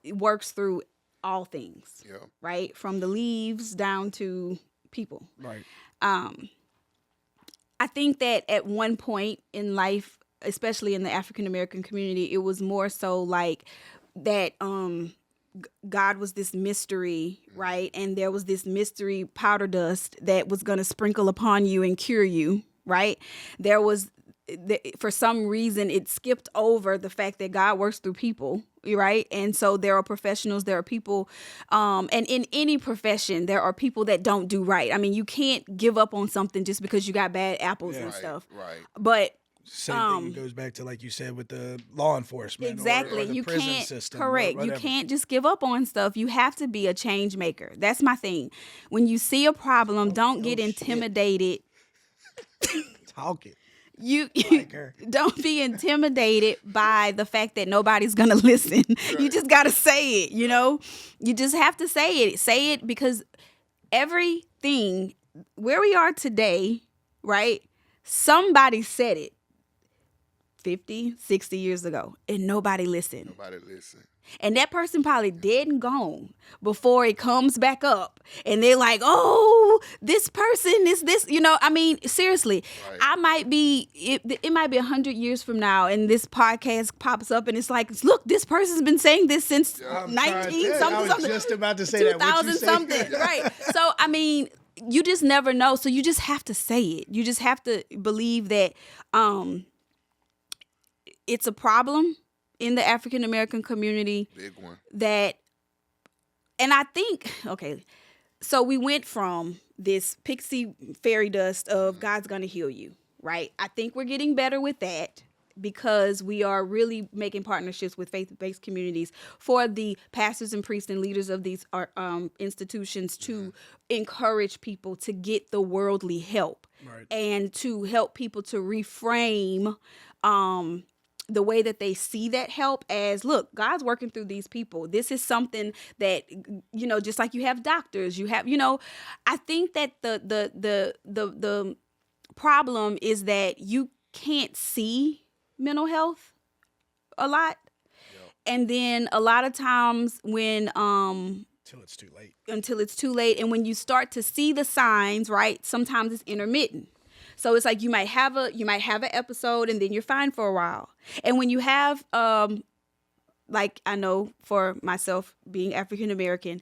it works through all things, right? From the leaves down to people. Right. I think that at one point in life, especially in the African American community, it was more so like that God was this mystery, right? And there was this mystery powder dust that was going to sprinkle upon you and cure you, right? There was, for some reason, it skipped over the fact that God works through people, right? And so there are professionals, there are people, and in any profession, there are people that don't do right. I mean, you can't give up on something just because you got bad apples and stuff. Right. But same thing goes back to, like you said, with the law enforcement. Exactly. Or the you prison can't, system. correct. You can't just give up on stuff. You have to be a change maker. That's my thing. When you see a problem, don't get intimidated. Talk it. You don't be intimidated by the fact that nobody's going to listen. Right. You just got to say it, you know? You just have to say it. Say it because everything, where we are today, right? Somebody said it 50, 60 years ago, and nobody listened. And that person probably dead and gone before it comes back up. And they're like, oh, this person is this, you know, I mean, seriously, right. I might be, it might be 100 years from now and this podcast pops up and it's like, look, this person's been saying this since 19 something. I was just about to say 2000 something, right? So, I mean, you just never know. So you just have to say it. You just have to believe that it's a problem in the African American community. Big one. And I think, okay, so we went from this pixie fairy dust of God's gonna heal you, right? I think we're getting better with that because we are really making partnerships with faith-based communities for the pastors and priests and leaders of these institutions to encourage people to get the worldly help, right, and to help people to reframe the way that they see that help as, look, God's working through these people. This is something that, you know, just like you have doctors, you have, you know, I think that the problem is that you can't see mental health a lot. Yep. And then a lot of times when until it's too late. And when you start to see the signs, right, sometimes it's intermittent. So it's like you might have an episode and then you're fine for a while. And when you have, like I know for myself being African American,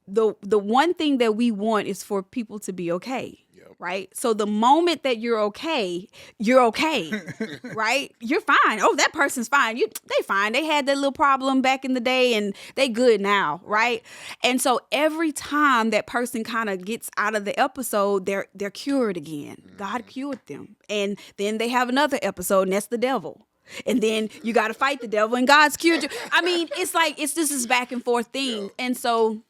the one thing that we want is for people to be okay. Right? So the moment that you're okay, right? You're fine. Oh, that person's fine. They fine. They had that little problem back in the day and they good now, right? And so every time that person kind of gets out of the episode, they're cured again. God cured them. And then they have another episode and that's the devil. And then you got to fight the devil and God's cured you. I mean, it's like, it's just this back and forth thing. And so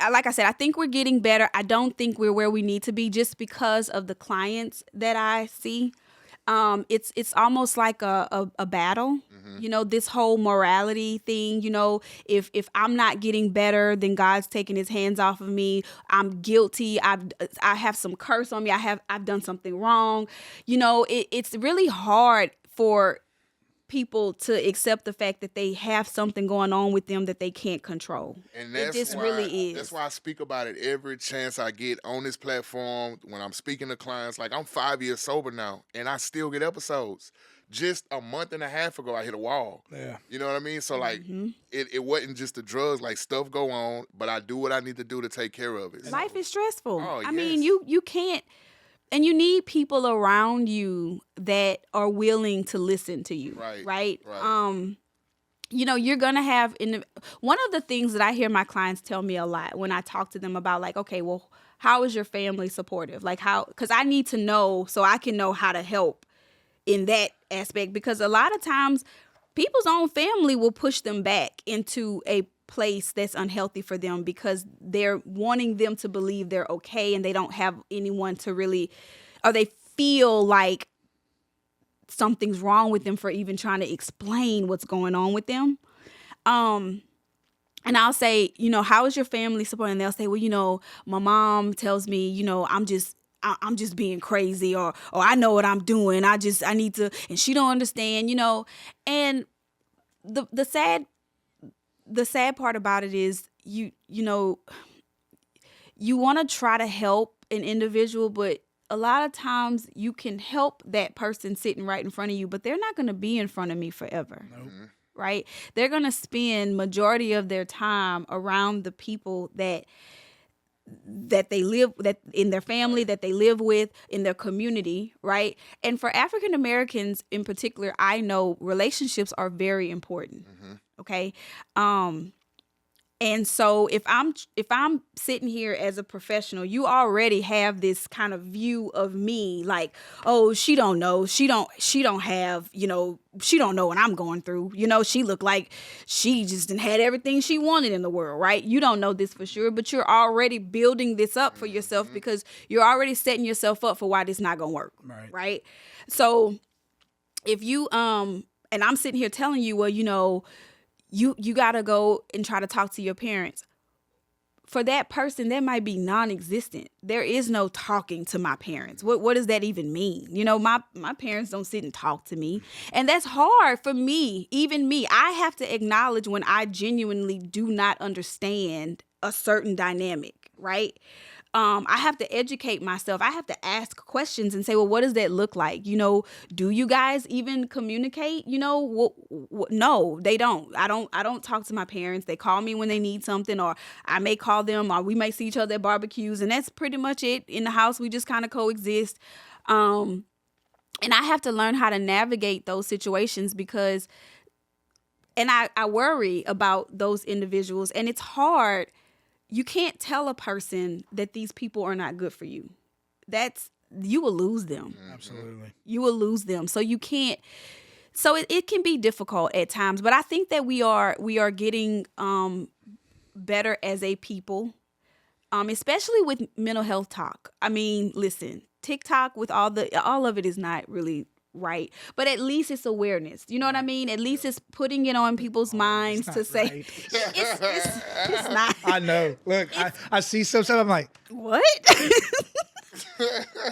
like I said, I think we're getting better. I don't think we're where we need to be just because of the clients that I see. It's almost like a battle, you know, this whole morality thing, you know, if I'm not getting better, then God's taking his hands off of me. I'm guilty. I have some curse on me. I've done something wrong. You know, it's really hard for people to accept the fact that they have something going on with them that they can't control. And that's it just why, really is. That's why I speak about it every chance I get on this platform when I'm speaking to clients. Like, I'm 5 years sober now, and I still get episodes. Just a month and a half ago, I hit a wall. Yeah. You know what I mean? So, like, it wasn't just the drugs. Like, stuff go on, but I do what I need to do to take care of it. Life is stressful. Oh, I mean, you can't. And you need people around you that are willing to listen to you, right? You know, you're going to have, one of the things that I hear my clients tell me a lot when I talk to them about, like, okay, well, how is your family supportive? Like, because I need to know so I can know how to help in that aspect. Because a lot of times people's own family will push them back into a place that's unhealthy for them because they're wanting them to believe they're okay and they don't have anyone to really, or they feel like something's wrong with them for even trying to explain what's going on with them. And I'll say, you know, how is your family supporting? And they'll say, well, you know, my mom tells me, you know, I'm just being crazy or I know what I'm doing. I need to, and she don't understand, you know. And the sad part about it is you know, you want to try to help an individual, but a lot of times you can help that person sitting right in front of you, but they're not going to be in front of me forever. Nope. Right? They're going to spend majority of their time around the people that they live, that in their family, that they live with, in their community, right? And for African Americans in particular, I know relationships are very important. Okay? And so if I'm sitting here as a professional, you already have this kind of view of me like, oh, she don't know. She don't have, she don't know what I'm going through. She looked like she just done had everything she wanted in the world, right? You don't know this for sure, but you're already building this up for yourself because you're already setting yourself up for why this not going to work, right? So if you, and I'm sitting here telling you, well, you got to go and try to talk to your parents. For that person, that might be non-existent. There is no talking to my parents. What does that even mean? My parents don't sit and talk to me. And that's hard for me, even me. I have to acknowledge when I genuinely do not understand a certain dynamic, right? I have to educate myself. I have to ask questions and say, well, what does that look like? Do you guys even communicate? No, they don't. I don't talk to my parents. They call me when they need something, or I may call them, or we may see each other at barbecues, and that's pretty much it. In the house, we just kind of coexist. And I have to learn how to navigate those situations because, and I worry about those individuals, and it's hard. You can't tell a person that these people are not good for you. You will lose them. Absolutely. You will lose them. So you can't. So it can be difficult at times, but I think that we are getting better as a people, especially with mental health talk. I mean, listen, TikTok with all of it is not really right, but at least it's awareness. You know what I mean? At least it's putting it on people's minds to say right. it's not. I know. Look, I see some stuff. I'm like, what?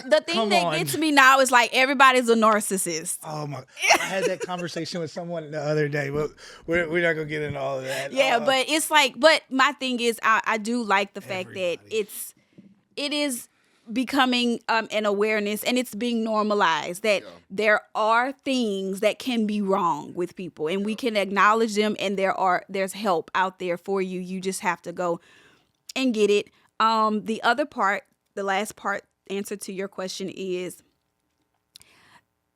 The thing that gets me now is like everybody's a narcissist. Oh my! I had that conversation with someone the other day, but we're not gonna get into all of that. Yeah, but it's like, but my thing is, I do like the fact that it is becoming an awareness, and it's being normalized that there are things that can be wrong with people, and we can acknowledge them, and there's help out there for you. You just have to go and get it. The other part, the last part, answer to your question is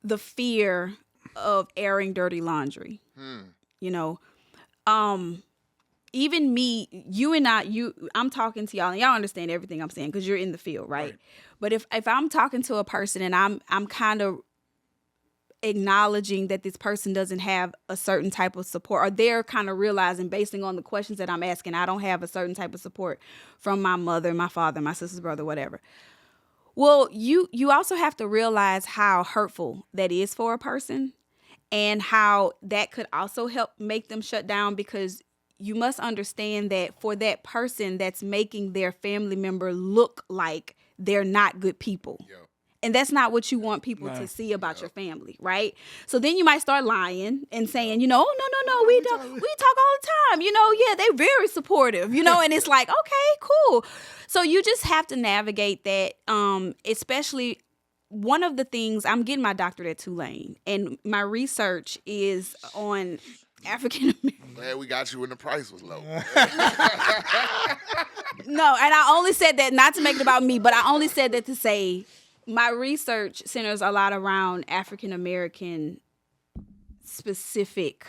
the fear of airing dirty laundry. Even me, you and I'm talking to y'all, and y'all understand everything I'm saying because you're in the field, right? But if I'm talking to a person and I'm kind of acknowledging that this person doesn't have a certain type of support, or they're kind of realizing, based on the questions that I'm asking, I don't have a certain type of support from my mother, my father, my sister's brother, whatever. Well, you also have to realize how hurtful that is for a person, and how that could also help make them shut down, because you must understand that for that person that's making their family member look like they're not good people. Yep. And that's not what you want people to see about your family, right? So then you might start lying and saying, oh, no, we talk all the time. Yeah, they're very supportive, and it's like, okay, cool. So you just have to navigate that, especially one of the things, I'm getting my doctorate at Tulane, and my research is on African American. Glad we got you when the price was low. No, and I only said that not to make it about me, but I only said that to say my research centers a lot around African American specific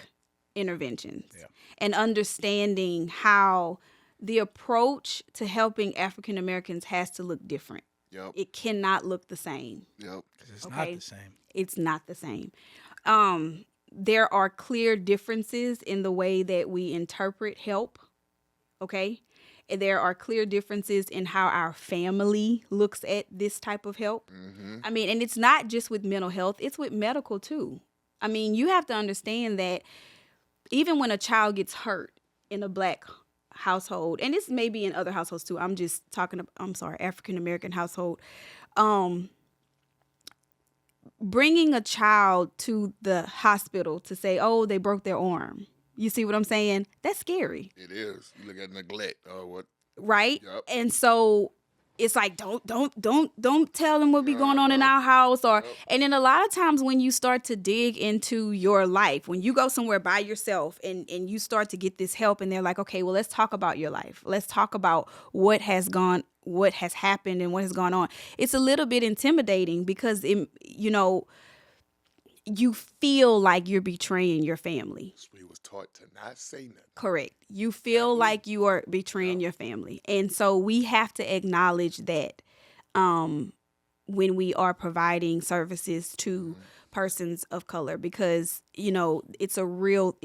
interventions and understanding how the approach to helping African Americans has to look different. Yep. It cannot look the same. Yep. It's not the same. It's not the same. There are clear differences in the way that we interpret help, okay? And there are clear differences in how our family looks at this type of help. Mm-hmm. I mean, and it's not just with mental health, it's with medical too. I mean, you have to understand that even when a child gets hurt in a Black household, and this may be in other households too, African American household, bringing a child to the hospital to say, oh, they broke their arm. You see what I'm saying? That's scary. It is. You look at neglect or what. Right? Yep. And so it's like don't tell them what be going on in our house, or and then a lot of times when you start to dig into your life, when you go somewhere by yourself and you start to get this help, and they're like, okay, well, let's talk about your life. Let's talk about what has happened and what has gone on. It's a little bit intimidating because you feel like you're betraying your family. We was taught to not say nothing. Correct. You feel like you are betraying your family. And so we have to acknowledge that when we are providing services to persons of color, because, it's a real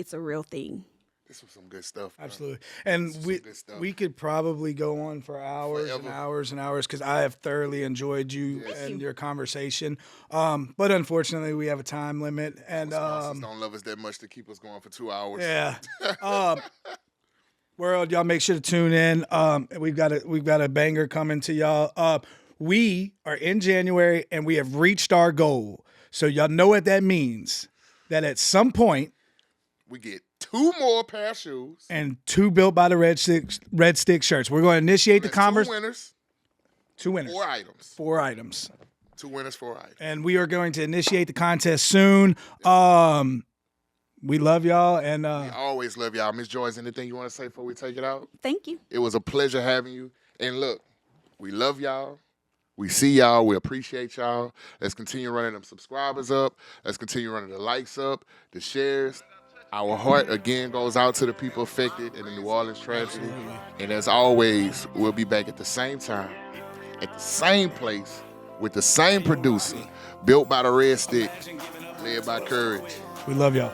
thing. This was some good stuff, bro. Absolutely. And we could probably go on for hours and hours and hours because I have thoroughly enjoyed you and your conversation. But unfortunately, we have a time limit. And sponsors don't love us that much to keep us going for 2 hours. Yeah. World, y'all make sure to tune in. We've got a banger coming to y'all. We are in January and we have reached our goal. So y'all know what that means. That at some point we get 2 more pair of shoes and 2 Built by the Red Stick shirts. We're going to initiate the conversation. 2 winners. 2 winners. 4 items. 4 items. 2 winners, 4 items. And we are going to initiate the contest soon. We love y'all, and we always love y'all. Miss Joyce, anything you want to say before we take it out? Thank you. It was a pleasure having you. And look, we love y'all. We see y'all. We appreciate y'all. Let's continue running them subscribers up. Let's continue running the likes up, the shares. Our heart, again, goes out to the people affected in the New Orleans tragedy. And as always, we'll be back at the same time, at the same place, with the same producer, Built by the Red Stick, led by Courage. We love y'all.